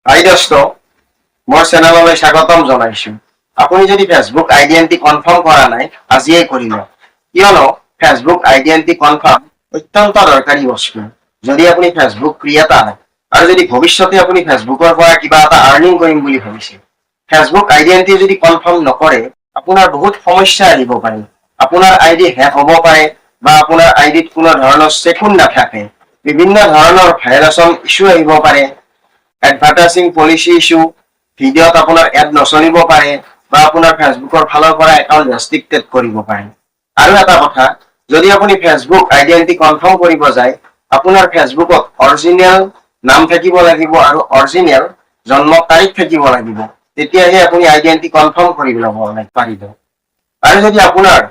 হাই দোস্ত, মোৰ চেনেললৈ স্বাগতম জনাইছো। আপুনি যদি ফেচবুক আইডেন্টি কনফাৰ্ম কৰা নাই, আজিয়ে কৰি লওক। কিয়নো ফেচবুক আইডেন্টি কনফাৰ্ম অত্যন্ত দৰকাৰী বস্তু। যদি আপুনি ফেচবুক ক্ৰিয়েটাৰ আৰু যদি ভৱিষ্যতে আপুনি ফেচবুকৰ পৰা কিবা এটা আৰ্নিং কৰিম বুলি ভাবিছে, ফেচবুক আইডেন্টি যদি কনফাৰ্ম নকৰে, আপোনাৰ বহুত সমস্যা আহিব পাৰে। আপোনাৰ আইডি হেক হ'ব পাৰে বা আপোনাৰ আইডিত কোনো ধৰণৰ চেকুন নাথাকে। বিভিন্ন ধৰণৰ ভাইৰাছন ইছ্যু আহিব পাৰে। এডভাৰটাইজিং পলিচি ইছ্যু, ভিডিঅ'ত আপোনাৰ এড নচলিব পাৰে বা আপোনাৰ ফেচবুকৰ ফালৰ পৰা একাউণ্ট ৰেষ্ট্ৰিক্টেড কৰিব পাৰে। আৰু এটা কথা, যদি আপুনি ফেচবুক আইডেন্টি কনফাৰ্ম কৰিব যায়, আপোনাৰ ফেচবুকত অৰিজিনেল নাম থাকিব লাগিব আৰু অৰিজিনেল জন্ম তাৰিখ থাকিব লাগিব। তেতিয়াহে আপুনি আইডেন্টি কনফাৰ্ম কৰিব পাৰিব। আৰু যদি আপোনাৰ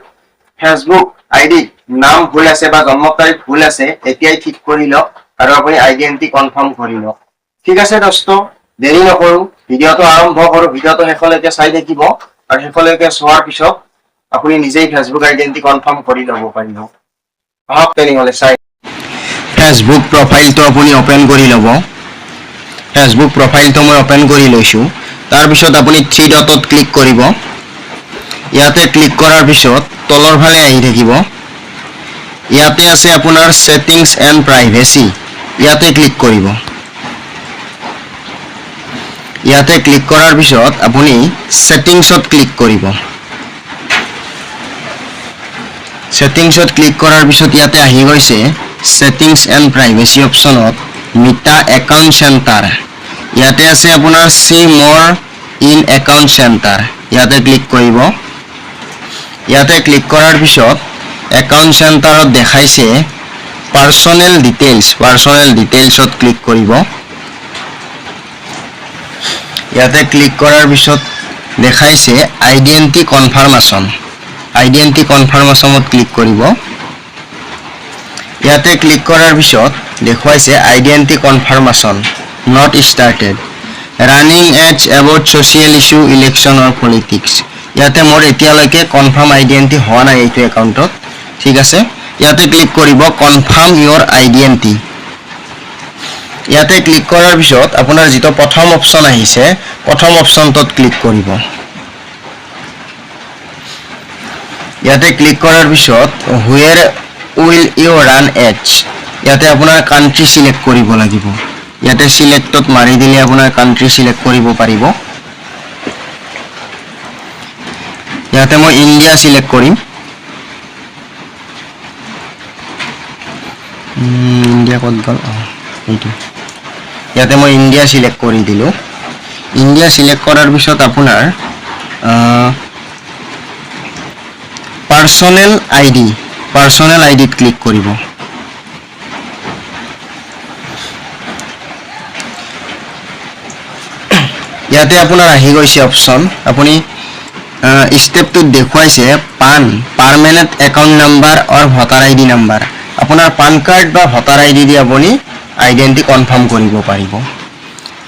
ফেচবুক আইডিত নাম ভুল আছে বা জন্ম তাৰিখ ভুল আছে, এতিয়াই ঠিক কৰি লওক আৰু আপুনি আইডেন্টি কনফাৰ্ম কৰি লওক। ঠিক আছে দোস্ত, দেৰি নকৰো, ভিডিঅ'টো আৰম্ভ কৰো। ভিডিঅ'টো শেষলৈকে চাই থাকিব আৰু শেষলৈকে চোৱাৰ পিছত আপুনি নিজেই ফেচবুক আইডেন্টি কনফাৰ্ম কৰি ল'ব পাৰিব। আহক তেনেহ'লে চাই। ফেচবুক প্ৰফাইলটো আপুনি অপেন কৰি ল'ব। ফেচবুক প্ৰফাইলটো মই অপেন কৰি লৈছোঁ। তাৰপিছত আপুনি থ্ৰী ডটত ক্লিক কৰিব। ইয়াতে ক্লিক কৰাৰ পিছত তলৰ ফালে আহি থাকিব। ইয়াতে আছে আপোনাৰ ছেটিংছ এণ্ড প্ৰাইভেচি, ইয়াতে ক্লিক কৰিব। ইয়াতে ক্লিক কৰাৰ পিছত আপুনি ছেটিংছত ক্লিক কৰিব। ছেটিংছত ক্লিক কৰাৰ পিছত ইয়াতে আহি গৈছে ছেটিংছ এণ্ড প্ৰাইভেচি অপশ্যনত মিটা একাউণ্ট চেণ্টাৰ। ইয়াতে আছে আপোনাৰ চি মোৰ ইন একাউণ্ট চেণ্টাৰ, ইয়াতে ক্লিক কৰিব। ইয়াতে ক্লিক কৰাৰ পিছত একাউণ্ট চেণ্টাৰত দেখাইছে পাৰ্চনেল ডিটেইলছত ক্লিক কৰিব। ইয়াতে ক্লিক কৰাৰ পিছত দেখাইছে আইডেন্টি কনফাৰ্মেশ্যনত ক্লিক কৰিব। ইয়াতে ক্লিক কৰাৰ পিছত দেখুৱাইছে identity confirmation not started, running ads about social issue, election or politics. ইয়াতে মোৰ এতিয়ালৈকে কনফাৰ্ম আইডেন্টি হোৱা নাই এইটো একাউণ্টত। ঠিক আছে, ইয়াতে ক্লিক কৰিব কনফাৰ্ম ইয়ৰ আইডেন্টি। ইয়াতে ক্লিক কৰাৰ পিছত আপোনাৰ যিটো প্ৰথম অপশ্যন আহিছে, প্ৰথম অপশ্যনটোত ক্লিক কৰিব। ইয়াতে ক্লিক কৰাৰ পিছত হুৱেৰ উইল ইউ ৰান এডছ, ইয়াতে আপোনাৰ কাণ্ট্ৰি চিলেক্ট কৰিব লাগিব। ইয়াতে চিলেক্টত মাৰি দিলে আপোনাৰ কাণ্ট্ৰি চিলেক্ট কৰিব পাৰিব। ইয়াতে মই ইণ্ডিয়া চিলেক্ট কৰিম। ইণ্ডিয়া ক'ত গ'ল, এইটো। ইয়াতে মই ইণ্ডিয়া চিলেক্ট কৰি দিলোঁ। ইণ্ডিয়া চিলেক্ট কৰাৰ পিছত আপোনাৰ পাৰ্চনেল আইডিত ক্লিক কৰিব। ইয়াতে আপোনাৰ আহি গৈছে অপশ্যন। আপুনি ষ্টেপটোত দেখুৱাইছে পাৰ্মানেণ্ট একাউণ্ট নাম্বাৰ অৰ ভোটাৰ আইডি নাম্বাৰ। আপোনাৰ পান কাৰ্ড বা ভোটাৰ আইডি দি আপুনি আইডেন্টি কনফাৰ্ম কৰিব পাৰিব।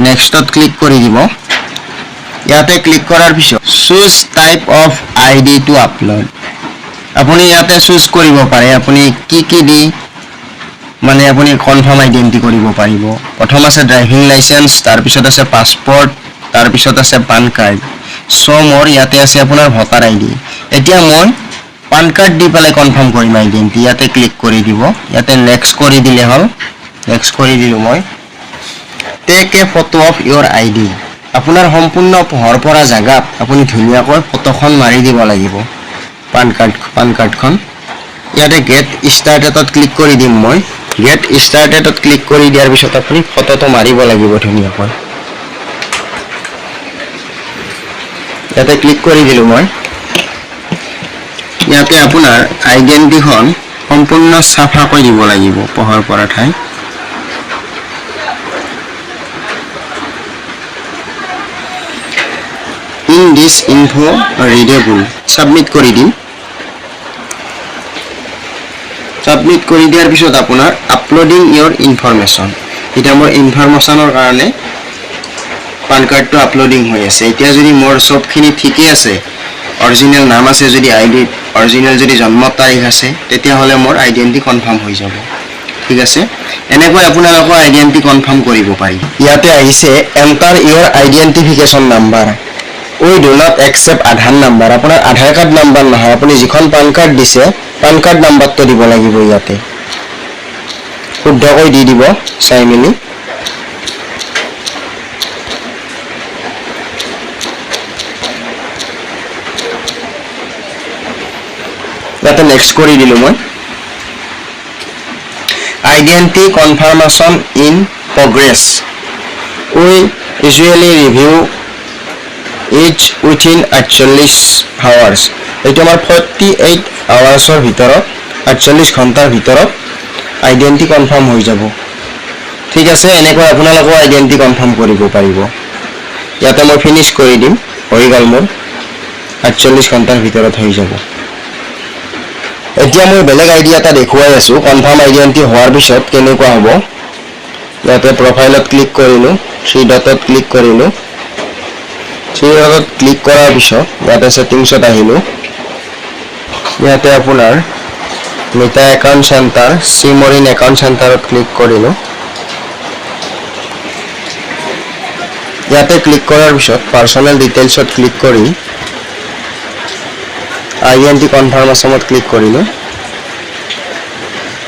নেক্সটত ক্লিক কৰি দিব। ইয়াতে ক্লিক কৰাৰ পিছত choose type of ID to upload, আপুনি ইয়াতে চুজ কৰিব পাৰে আপুনি কি দি মানে আপুনি কনফাৰ্ম আইডেন্টি কৰিব পাৰিব। প্ৰথম আছে ড্ৰাইভিং লাইচেন্স, তাৰপিছত আছে পাছপৰ্ট, তাৰপিছত আছে পান কাৰ্ড। মোৰ ইয়াতে আছে আপোনাৰ ভোটাৰ আইডি। এতিয়া মই পান কাৰ্ড দি পেলাই কনফাৰ্ম কৰিম আইডেন্টি। ইয়াতে ক্লিক কৰি দিব। ইয়াতে নেক্সট কৰি দিলে হ'ল। নেক্সট কৰি দিলোঁ মই। Take a photo of your ID, আপোনাৰ সম্পূৰ্ণ পোহৰ পৰা জেগাত আপুনি ধুনীয়াকৈ ফটোখন মাৰি দিব লাগিব পান কাৰ্ডখন। ইয়াতে গেট ষ্টাৰ্টেডত ক্লিক কৰি দিম মই। গেট ষ্টাৰ্টেডত ক্লিক কৰি দিয়াৰ পিছত আপুনি ফটোটো মাৰিব লাগিব ধুনীয়াকৈ। ইয়াতে ক্লিক কৰি দিলোঁ মই। ইয়াতে আপোনাৰ আইডেন্টিখন সম্পূৰ্ণ চাফাকৈ দিব লাগিব পোহৰ পৰা ঠাই। ইন দিছ ইনফো ৰিডেবল, ছাবমিট কৰি দিম। ছাবমিট কৰি দিয়াৰ পিছত আপোনাৰ আপলোডিং ইয়ৰ ইনফৰমেশ্যন, এতিয়া মোৰ ইনফৰমেশ্যনৰ কাৰণে পান কাৰ্ডটো আপলোডিং হৈ আছে। এতিয়া যদি মোৰ চবখিনি ঠিকেই আছে, অৰিজিনেল নাম আছে, যদি আইডিত অৰিজিনেল যদি জন্ম তাৰিখ আছে, তেতিয়াহ'লে মোৰ আইডেন্টি কনফাৰ্ম হৈ যাব। ঠিক আছে এনেকৈ আপোনালোকৰ আইডেন্টি কনফাৰ্ম কৰিব পাৰি ইয়াতে আহিছে enter your identification number we do not accept Aadhaar number আপোনাৰ আধাৰ কাৰ্ড নাম্বাৰ নহয় আপুনি যিখন পান কাৰ্ড দিছে পান কাৰ্ড নাম্বাৰটো দিব লাগিব ইয়াতে শুদ্ধকৈ দি দিব চাই মিলি ইয়াতে নেক্সট কৰি দিলো মই Identity confirmation in progress. We usually review each within 48 hours. এইটো আমাৰ 48 hours ভিতৰত 48 ঘণ্টাৰ ভিতৰত আইডেন্টি কনফাৰ্ম হৈ যাব ঠিক আছে এনেকৈ আপোনালোকৰ আইডেন্টি কনফাৰ্ম কৰিব পাৰিব ইয়াতে মই ফিনিশ কৰি দিম হৈ গ'ল মোৰ 48 ঘণ্টাৰ ভিতৰত হৈ যাব এতিয়া মই বেলেগ আইডি এটা দেখুৱাই আছো কনফাৰ্ম আইডেন্টি হোৱাৰ পিছত কেনেকুৱা হ'ব ইয়াতে প্ৰফাইলত ক্লিক কৰিলো 3 ডটত ক্লিক কৰিলো 3 ডটত ক্লিক কৰাৰ পিছত ইয়াতে সেটিংছত আহিলো ইয়াতে আপোনাৰ মেটা একাউন্ট সেন্টাৰ সিমৰিন একাউন্ট সেন্টাৰত ক্লিক কৰিলো ইয়াতে ক্লিক কৰাৰ পিছত পাৰ্সোনাল ডিটেইলছত ক্লিক কৰি আইডেন্টি কনফাৰ্মেশনত ক্লিক কৰিলো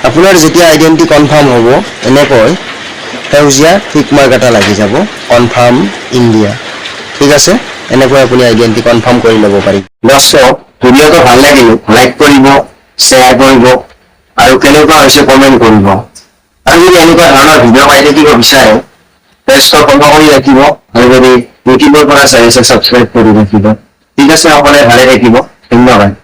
আপোনাৰ যেতিয়া আইডেন্টি কনফাৰ্ম হ'ব এনেকৈ সেউজীয়া টিক মাৰ্ক এটা লাগি যাব কনফাৰ্ম ইণ্ডিয়া ঠিক আছে এনেকৈ আপুনি আইডেন্টি কনফাৰ্ম কৰি ল'ব পাৰিব দৰ্শক ভিডিঅ'টো ভাল লাগিলে লাইক কৰিব শ্বেয়াৰ কৰিব আৰু কেনেকুৱা হৈছে কমেন্ট কৰিব আৰু যদি এনেকুৱা ধৰণৰ ভিডিঅ' পাই থাকিব বিচাৰে পেজটো ফলো কৰি ৰাখিব আৰু যদি ইউটিউবৰ পৰা চাই আছে সাবস্ক্ৰাইব কৰি ৰাখিব ঠিক আছে সকলোৱে ভালে থাকিব ধন্যবাদ